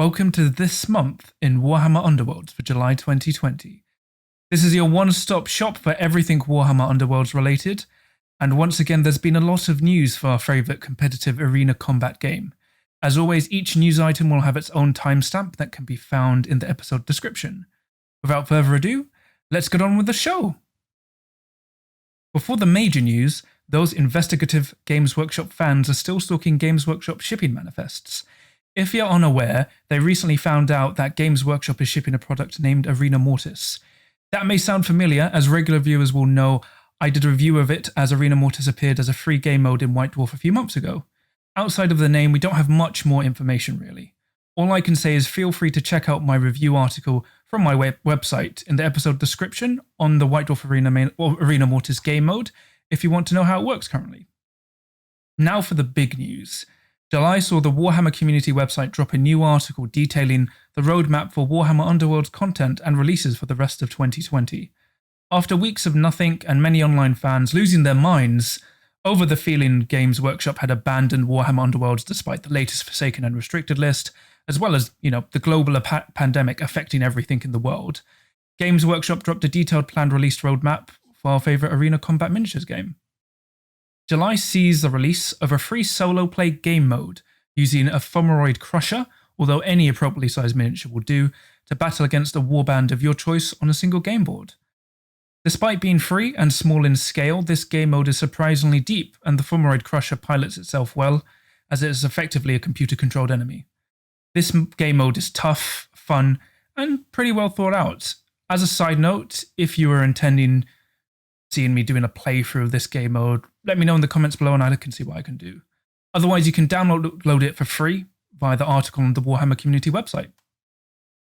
Welcome to this month in Warhammer Underworlds for July 2020. This is your one-stop shop for everything Warhammer Underworlds related, and once again there's been a lot of news for our favourite competitive arena combat game. As always, each news item will have its own timestamp that can be found in the episode description. Without further ado, let's get on with the show! Before the major news, those investigative Games Workshop fans are still stalking Games Workshop shipping manifests. If you're unaware, they recently found out that Games Workshop is shipping a product named Arena Mortis. That may sound familiar, as regular viewers will know I did a review of it as Arena Mortis appeared as a free game mode in White Dwarf a few months ago. Outside of the name, we don't have much more information really. All I can say is feel free to check out my review article from my website in the episode description on the White Dwarf Arena Mortis game mode if you want to know how it works currently. Now for the big news. July saw the Warhammer community website drop a new article detailing the roadmap for Warhammer Underworlds content and releases for the rest of 2020. After weeks of nothing and many online fans losing their minds over the feeling Games Workshop had abandoned Warhammer Underworlds despite the latest Forsaken and Restricted list, as well as, the global pandemic affecting everything in the world, Games Workshop dropped a detailed planned release roadmap for our favourite arena combat miniatures game. July sees the release of a free solo play game mode using a Ephemeroid Crusher, although any appropriately sized miniature will do, to battle against a warband of your choice on a single game board. Despite being free and small in scale, this game mode is surprisingly deep, and the Ephemeroid Crusher pilots itself well, as it is effectively a computer-controlled enemy. This game mode is tough, fun, and pretty well thought out. As a side note, if you were intending seeing me doing a playthrough of this game mode, let me know in the comments below and I can see what I can do. Otherwise, you can download it for free via the article on the Warhammer community website.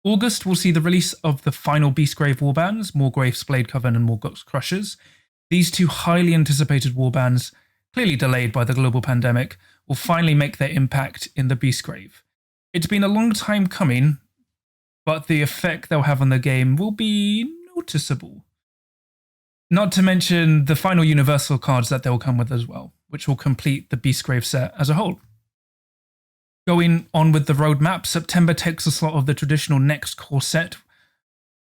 August will see the release of the final Beastgrave warbands, Morgrave's Blade Coven and Morgot's Crushers. These two highly anticipated warbands, clearly delayed by the global pandemic, will finally make their impact in the Beastgrave. It's been a long time coming, but the effect they'll have on the game will be noticeable. Not to mention the final universal cards that they'll come with as well, which will complete the Beastgrave set as a whole. Going on with the roadmap, September takes the slot of the traditional next core set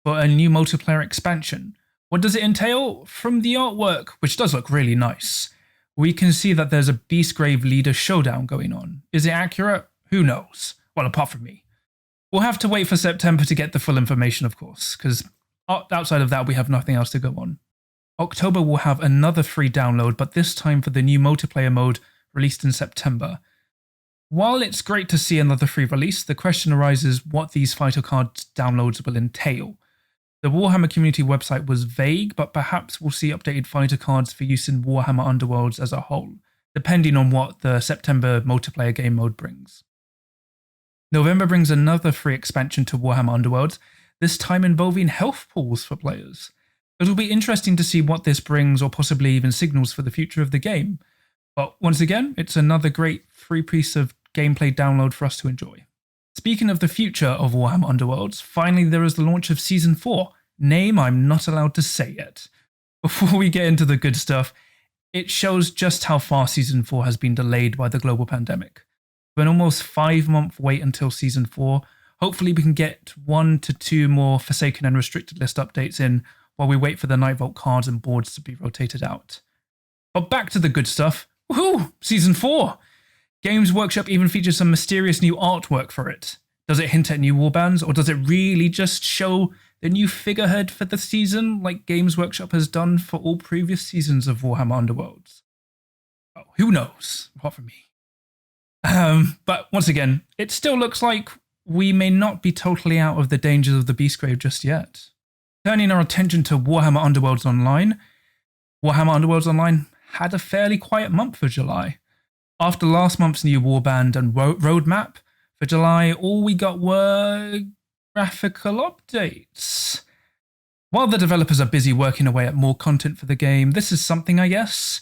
for a new multiplayer expansion. What does it entail? From the artwork, which does look really nice, we can see that there's a Beastgrave leader showdown going on. Is it accurate? Who knows? Well, apart from me. We'll have to wait for September to get the full information, of course, because outside of that, we have nothing else to go on. October will have another free download, but this time for the new multiplayer mode released in September. While it's great to see another free release, the question arises what these fighter cards downloads will entail. The Warhammer community website was vague, but perhaps we'll see updated fighter cards for use in Warhammer Underworlds as a whole, depending on what the September multiplayer game mode brings. November brings another free expansion to Warhammer Underworlds, this time involving health pools for players. It'll be interesting to see what this brings or possibly even signals for the future of the game. But once again, it's another great free piece of gameplay download for us to enjoy. Speaking of the future of Warhammer Underworlds, finally there is the launch of Season 4, name I'm not allowed to say yet. Before we get into the good stuff, it shows just how far Season 4 has been delayed by the global pandemic. For an almost 5-month wait until Season 4, hopefully we can get 1 to 2 more Forsaken and Restricted list updates in while we wait for the Night Vault cards and boards to be rotated out. But back to the good stuff. Woohoo! Season 4! Games Workshop even features some mysterious new artwork for it. Does it hint at new warbands, or does it really just show the new figurehead for the season like Games Workshop has done for all previous seasons of Warhammer Underworlds? Oh, who knows, apart from me. But once again, it still looks like we may not be totally out of the dangers of the Beastgrave just yet. Turning our attention to Warhammer Underworlds Online, Warhammer Underworlds Online had a fairly quiet month for July. After last month's new warband and roadmap, for July all we got were graphical updates. While the developers are busy working away at more content for the game, this is something I guess.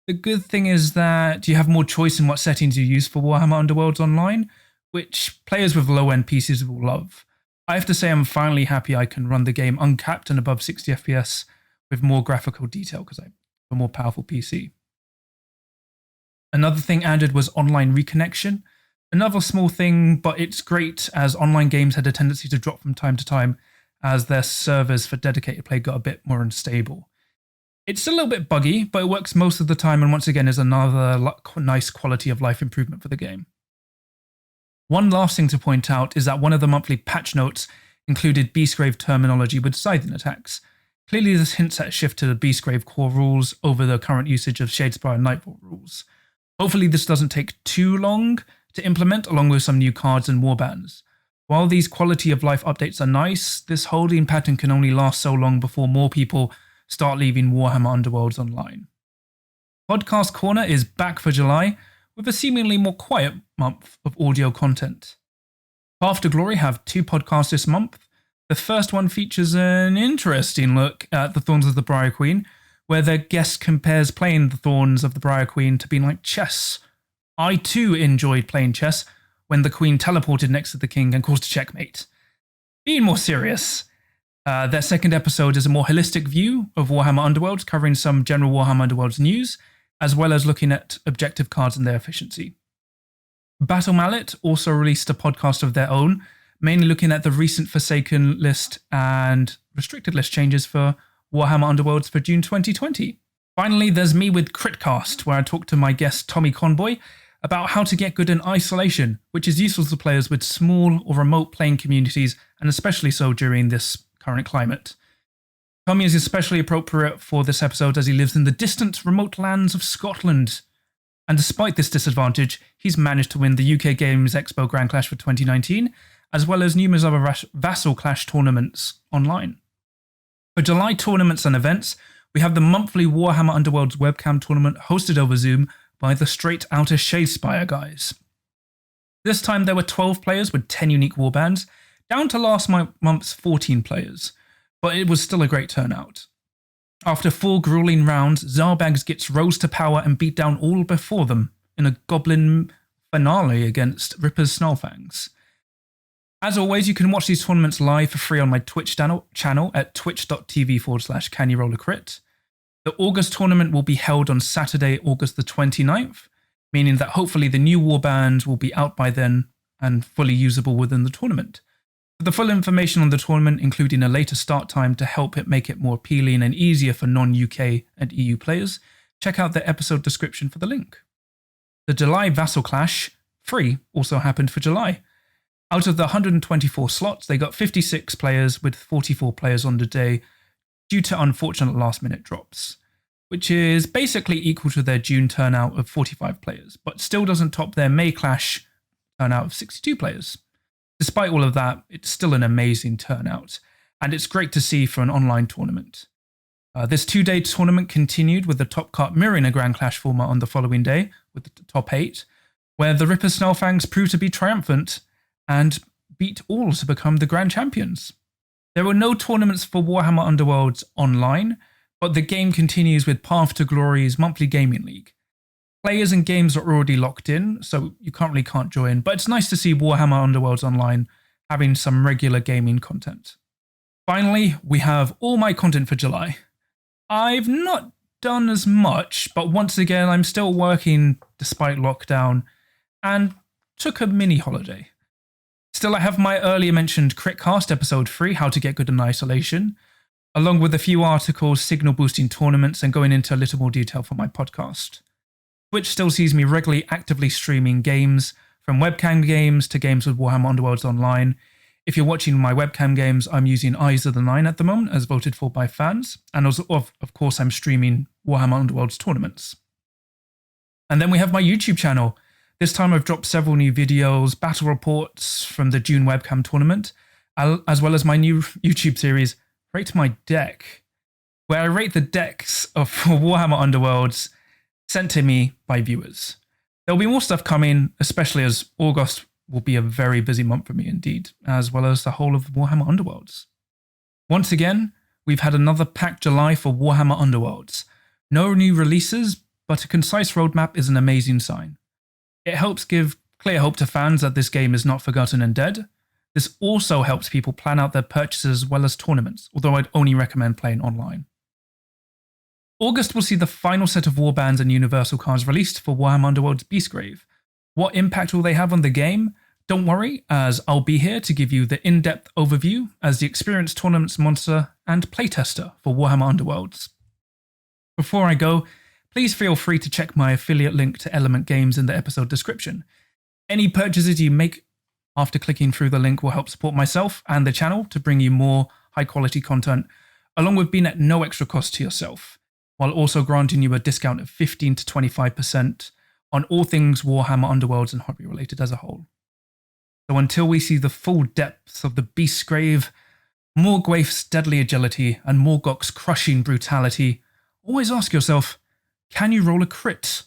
The good thing is that you have more choice in what settings you use for Warhammer Underworlds Online, which players with low-end PCs will love. I have to say I'm finally happy I can run the game uncapped and above 60 FPS with more graphical detail because I have a more powerful PC. Another thing added was online reconnection. Another small thing, but it's great as online games had a tendency to drop from time to time as their servers for dedicated play got a bit more unstable. It's a little bit buggy, but it works most of the time and once again is another nice quality of life improvement for the game. One last thing to point out is that one of the monthly patch notes included Beastgrave terminology with scything attacks. Clearly this hints at a shift to the Beastgrave core rules over the current usage of Shadespire and Nightfall rules. Hopefully this doesn't take too long to implement along with some new cards and warbands. While these quality of life updates are nice, this holding pattern can only last so long before more people start leaving Warhammer Underworlds online. Podcast Corner is back for July with a seemingly more quiet month of audio content. Path to Glory have 2 podcasts this month. The first one features an interesting look at the Thorns of the Briar Queen, where their guest compares playing the Thorns of the Briar Queen to being like chess. I too enjoyed playing chess when the Queen teleported next to the King and caused a checkmate. Being more serious, their second episode is a more holistic view of Warhammer Underworlds, covering some general Warhammer Underworlds news, as well as looking at objective cards and their efficiency. Battle Mallet also released a podcast of their own, mainly looking at the recent Forsaken list and restricted list changes for Warhammer Underworlds for June 2020. Finally, there's me with Critcast, where I talk to my guest Tommy Conboy about how to get good in isolation, which is useful to players with small or remote playing communities, and especially so during this current climate. Tommy is especially appropriate for this episode as he lives in the distant, remote lands of Scotland. And despite this disadvantage, he's managed to win the UK Games Expo Grand Clash for 2019, as well as numerous other Vassal Clash tournaments online. For July tournaments and events, we have the monthly Warhammer Underworlds webcam tournament hosted over Zoom by the Straight Outta Shadespire guys. This time there were 12 players with 10 unique warbands, down to last month's 14 players, but it was still a great turnout. After 4 grueling rounds, Zarbags gets rose to power and beat down all before them in a goblin finale against Ripper's Snarlfangs. As always, you can watch these tournaments live for free on my Twitch channel at twitch.tv/CanYouRollACrit. The August tournament will be held on Saturday, August the 29th, meaning that hopefully the new warband will be out by then and fully usable within the tournament. For the full information on the tournament, including a later start time to help it make it more appealing and easier for non-UK and EU players, check out the episode description for the link. The July Vassal Clash, free, also happened for July. Out of the 124 slots, they got 56 players with 44 players on the day due to unfortunate last-minute drops, which is basically equal to their June turnout of 45 players, but still doesn't top their May Clash turnout of 62 players. Despite all of that, it's still an amazing turnout, and it's great to see for an online tournament. This 2-day tournament continued with the top cut mirroring a Grand Clash format on the following day with the top 8, where the Ripper Snarlfangs proved to be triumphant and beat all to become the Grand Champions. There were no tournaments for Warhammer Underworlds online, but the game continues with Path to Glory's monthly gaming league. Players and games are already locked in, so you currently can't join, but it's nice to see Warhammer Underworlds online having some regular gaming content. Finally, we have all my content for July. I've not done as much, but once again, I'm still working despite lockdown and took a mini holiday. Still, I have my earlier mentioned Critcast episode 3, How to Get Good in Isolation, along with a few articles, signal boosting tournaments, and going into a little more detail for my podcast. Twitch still sees me regularly actively streaming games, from webcam games to games with Warhammer Underworlds online. If you're watching my webcam games, I'm using Eyes of the Nine at the moment, as voted for by fans, and also, of course, I'm streaming Warhammer Underworlds tournaments. And then we have my YouTube channel. This time I've dropped several new videos, battle reports from the June webcam tournament, as well as my new YouTube series, Rate My Deck, where I rate the decks of Warhammer Underworlds sent to me by viewers. There'll be more stuff coming, especially as August will be a very busy month for me indeed, as well as the whole of Warhammer Underworlds. Once again, we've had another packed July for Warhammer Underworlds. No new releases, but a concise roadmap is an amazing sign. It helps give clear hope to fans that this game is not forgotten and dead. This also helps people plan out their purchases as well as tournaments, although I'd only recommend playing online. August will see the final set of warbands and universal cards released for Warhammer Underworld's Beastgrave. What impact will they have on the game? Don't worry, as I'll be here to give you the in-depth overview as the experienced tournaments monitor and playtester for Warhammer Underworlds. Before I go, please feel free to check my affiliate link to Element Games in the episode description. Any purchases you make after clicking through the link will help support myself and the channel to bring you more high-quality content, along with being at no extra cost to yourself, while also granting you a discount of 15 to 25% on all things Warhammer Underworlds and hobby-related as a whole. So until we see the full depths of the Beastgrave, Morgwaif's deadly agility, and Morgoth's crushing brutality, always ask yourself, can you roll a crit?